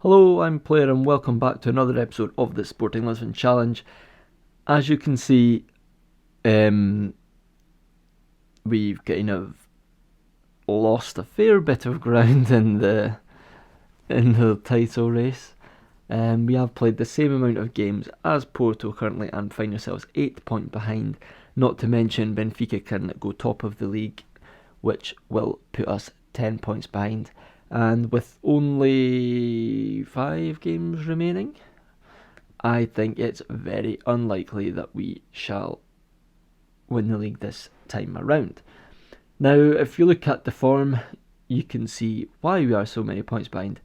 Hello, I'm Player and welcome back to another episode of the Sporting Lisbon Challenge. As you can see, um, we've kind of lost a fair bit of ground in the title race. We have played the same amount of games as Porto currently and find ourselves 8 points behind. Not to mention Benfica can go top of the league, which will put us 10 points behind. And with only 5 games remaining, I think it's very unlikely that we shall win the league this time around. Now, if you look at the form, you can see why we are so many points behind.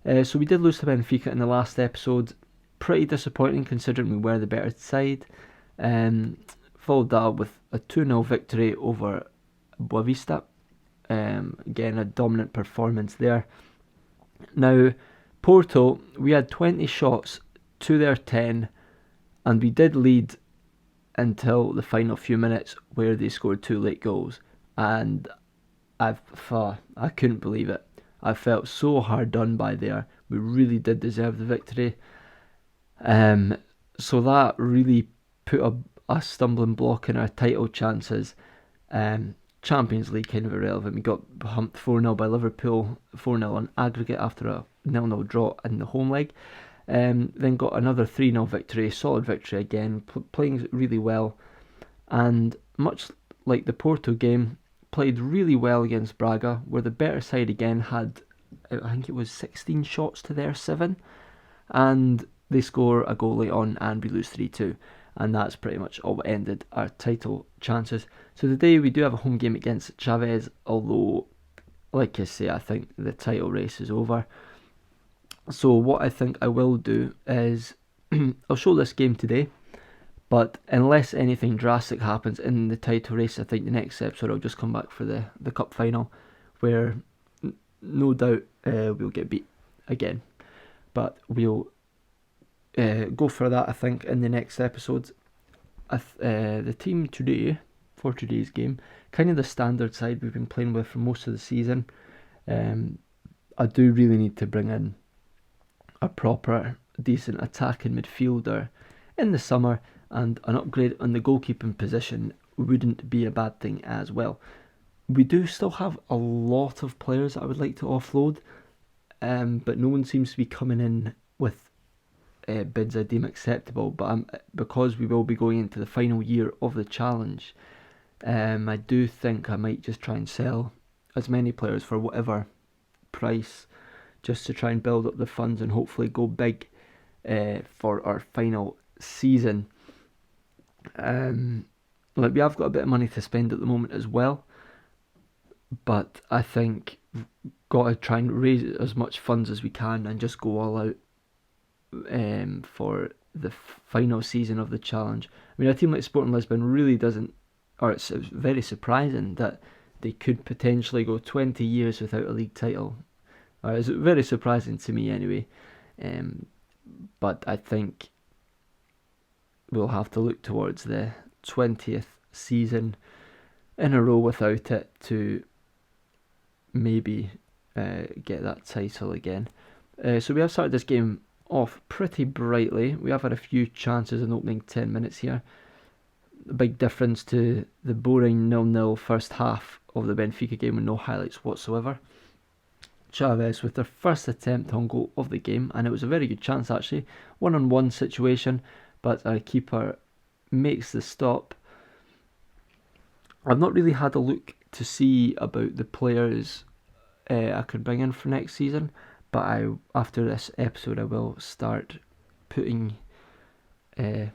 So we did lose to Benfica in the last episode. Pretty disappointing considering we were the better side. Followed that up with a 2-0 victory over Boavista. Again, a dominant performance there. Now, Porto, we had 20 shots to their 10, and we did lead until the final few minutes where they scored 2 late goals. And I couldn't believe it. I felt so hard done by there. We really did deserve the victory. So that really put a stumbling block in our title chances. Champions League kind of irrelevant. We got humped 4-0 by Liverpool, 4-0 on aggregate after a 0-0 draw in the home leg. Then got another 3-0 victory, solid victory again, playing really well. And much like the Porto game, played really well against Braga, where the better side again had, I think it was 16 shots to their 7. And they score a goal late on and we lose 3-2. And that's pretty much all that ended our title chances. So today we do have a home game against Chavez, although, like I say, I think the title race is over. So what I think I will do is I'll show this game today, but unless anything drastic happens in the title race, I think the next episode I'll just come back for the cup final, where no doubt we'll get beat again. But we'll go for that, I think, in the next episode. The team today, for today's game, kind of the standard side we've been playing with for most of the season. I do really need to bring in a proper, decent attacking midfielder in the summer, and an upgrade on the goalkeeping position wouldn't be a bad thing as well. We do still have a lot of players that I would like to offload, but no one seems to be coming in with bids I deem acceptable. But because we will be going into the final year of the challenge, I do think I might just try and sell as many players for whatever price, just to try and build up the funds and hopefully go big for our final season. We have got a bit of money to spend at the moment as well, but I think we've got to try and raise as much funds as we can and just go all out for the final season of the challenge. I mean, a team like Sporting Lisbon really doesn't, or it's very surprising that they could potentially go 20 years without a league title. It's very surprising to me anyway. But I think we'll have to look towards the 20th season in a row without it to maybe get that title again. So we have started this game off pretty brightly. We have had a few chances in the opening 10 minutes here. A big difference to the boring 0-0 first half of the Benfica game with no highlights whatsoever. Chavez with their first attempt on goal of the game, and it was a very good chance actually. 1-on-1 situation, but our keeper makes the stop. I've not really had a look to see about the players I could bring in for next season, but after this episode I will start putting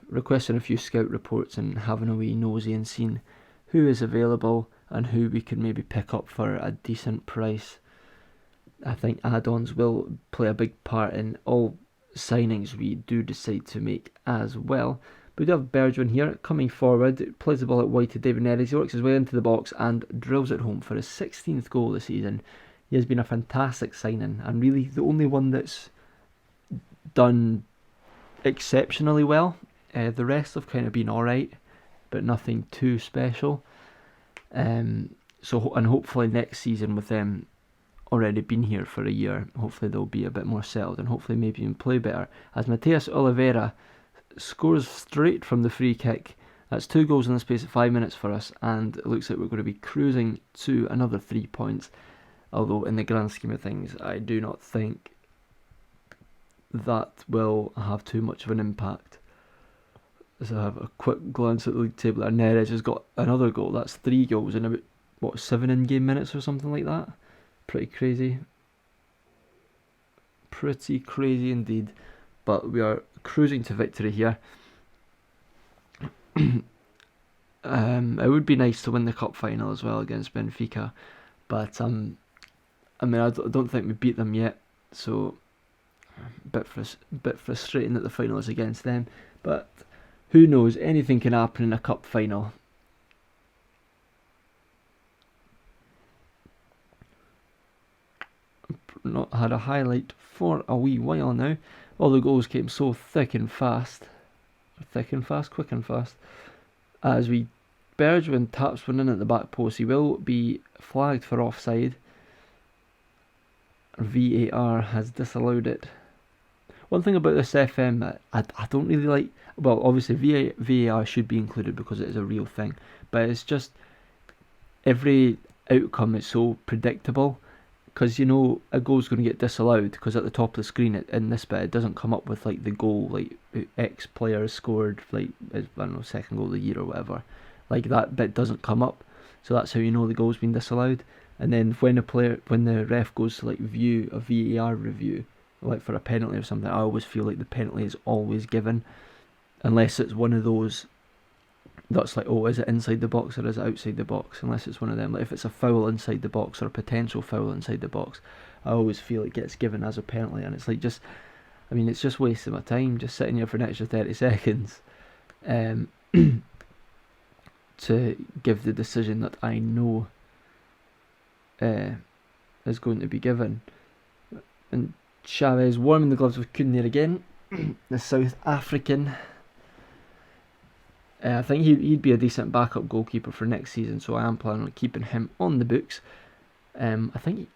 requesting a few scout reports and having a wee nosy and seeing who is available and who we could maybe pick up for a decent price. I think add-ons will play a big part in all signings we do decide to make as well. But we do have Bergwijn here coming forward, plays the ball out wide to David Neres. He works his way into the box and drills it home for his 16th goal this season. He has been a fantastic signing and really the only one that's done exceptionally well. The rest have kind of been alright, but nothing too special. And hopefully next season with them already been here for a year. Hopefully they'll be a bit more settled and hopefully maybe even play better. As Mateus Oliveira scores straight from the free kick. That's 2 goals in the space of 5 minutes for us, and it looks like we're going to be cruising to another 3 points. Although in the grand scheme of things, I do not think that will have too much of an impact. So I have a quick glance at the league table. Neres has got another goal. That's 3 goals in about 7 in-game minutes or something like that. Pretty crazy. Pretty crazy indeed. But we are cruising to victory here. It would be nice to win the cup final as well against Benfica, but I don't think we beat them yet, so a bit frustrating that the final is against them. But who knows? Anything can happen in a cup final. Not had a highlight for a wee while now. All the goals came so quick and fast. As Bergwijn taps one in at the back post. He will be flagged for offside. VAR has disallowed it. One thing about this FM, I don't really like. Well, obviously VAR should be included because it is a real thing, but it's just every outcome is so predictable. Because you know a goal's going to get disallowed because at the top of the screen in this bit it doesn't come up with like the goal, like X player scored, like I don't know, second goal of the year or whatever. Like that bit doesn't come up, so that's how you know the goal's been disallowed. And then when the ref goes to like view a VAR review, like for a penalty or something, I always feel like the penalty is always given, unless it's one of those that's like, oh, is it inside the box or is it outside the box? Unless it's one of them, like if it's a foul inside the box or a potential foul inside the box, I always feel it gets given as a penalty, and it's like it's just wasting my time just sitting here for an extra 30 seconds to give the decision that I know is going to be given. And Chavez warming the gloves with Koundé again, the South African. I think he'd be a decent backup goalkeeper for next season, so I am planning on keeping him on the books. I think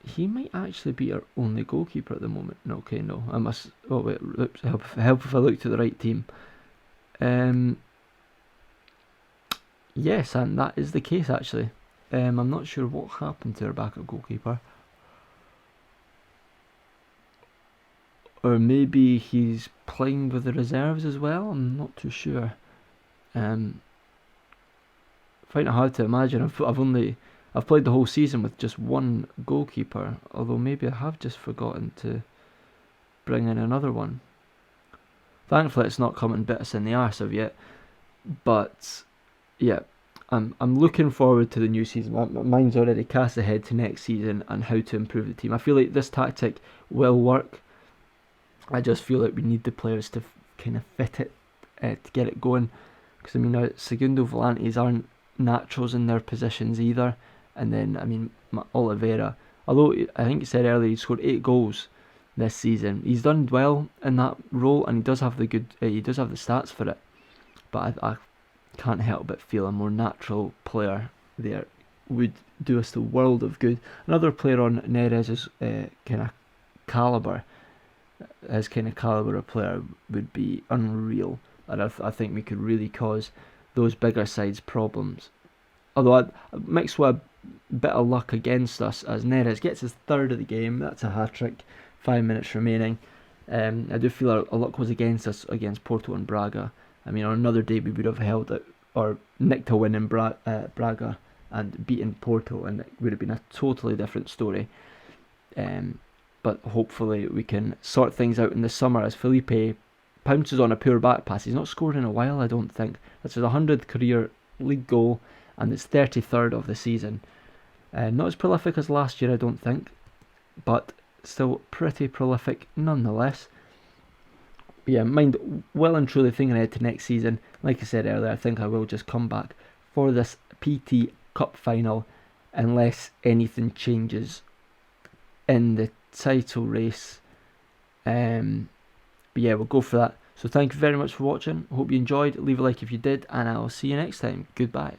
he might actually be our only goalkeeper at the moment. No, I must. Oh wait, oops, help if I look to the right team. Yes, and that is the case actually. I'm not sure what happened to our backup goalkeeper. Or maybe he's playing with the reserves as well. I'm not too sure. Find it hard to imagine. I've played the whole season with just one goalkeeper, although maybe I have just forgotten to bring in another one. Thankfully it's not come and bit us in the arse of yet, but yeah, I'm looking forward to the new season. My mind's already cast ahead to next season and how to improve the team. I feel like this tactic will work. I just feel like we need the players to kind of fit it to get it going. Because Segundo Volantes aren't naturals in their positions either. And then Oliveira, although I think he said earlier he scored 8 goals this season, he's done well in that role, and he does have the stats for it. But I can't help but feel a more natural player there would do us the world of good. Another player on Neres' kind of calibre. His kind of calibre of player would be unreal, and I think we could really cause those bigger sides problems. Although mixed with a bit of luck against us, as Neres gets his 3rd of the game. That's a hat-trick, 5 minutes remaining. I do feel our luck was against us against Porto and Braga. On another day we would have held it or nicked a win in Braga and beaten Porto, and it would have been a totally different story. But hopefully we can sort things out in the summer as Felipe pounces on a poor back pass. He's not scored in a while, I don't think. That's his 100th career league goal, and it's 33rd of the season. Not as prolific as last year, I don't think, but still pretty prolific nonetheless. But yeah, mind well and truly thinking ahead to next season. Like I said earlier, I think I will just come back for this PT Cup final unless anything changes in the title race. But yeah, we'll go for that. So thank you very much for watching. Hope you enjoyed. Leave a like if you did, and I'll see you next time. Goodbye.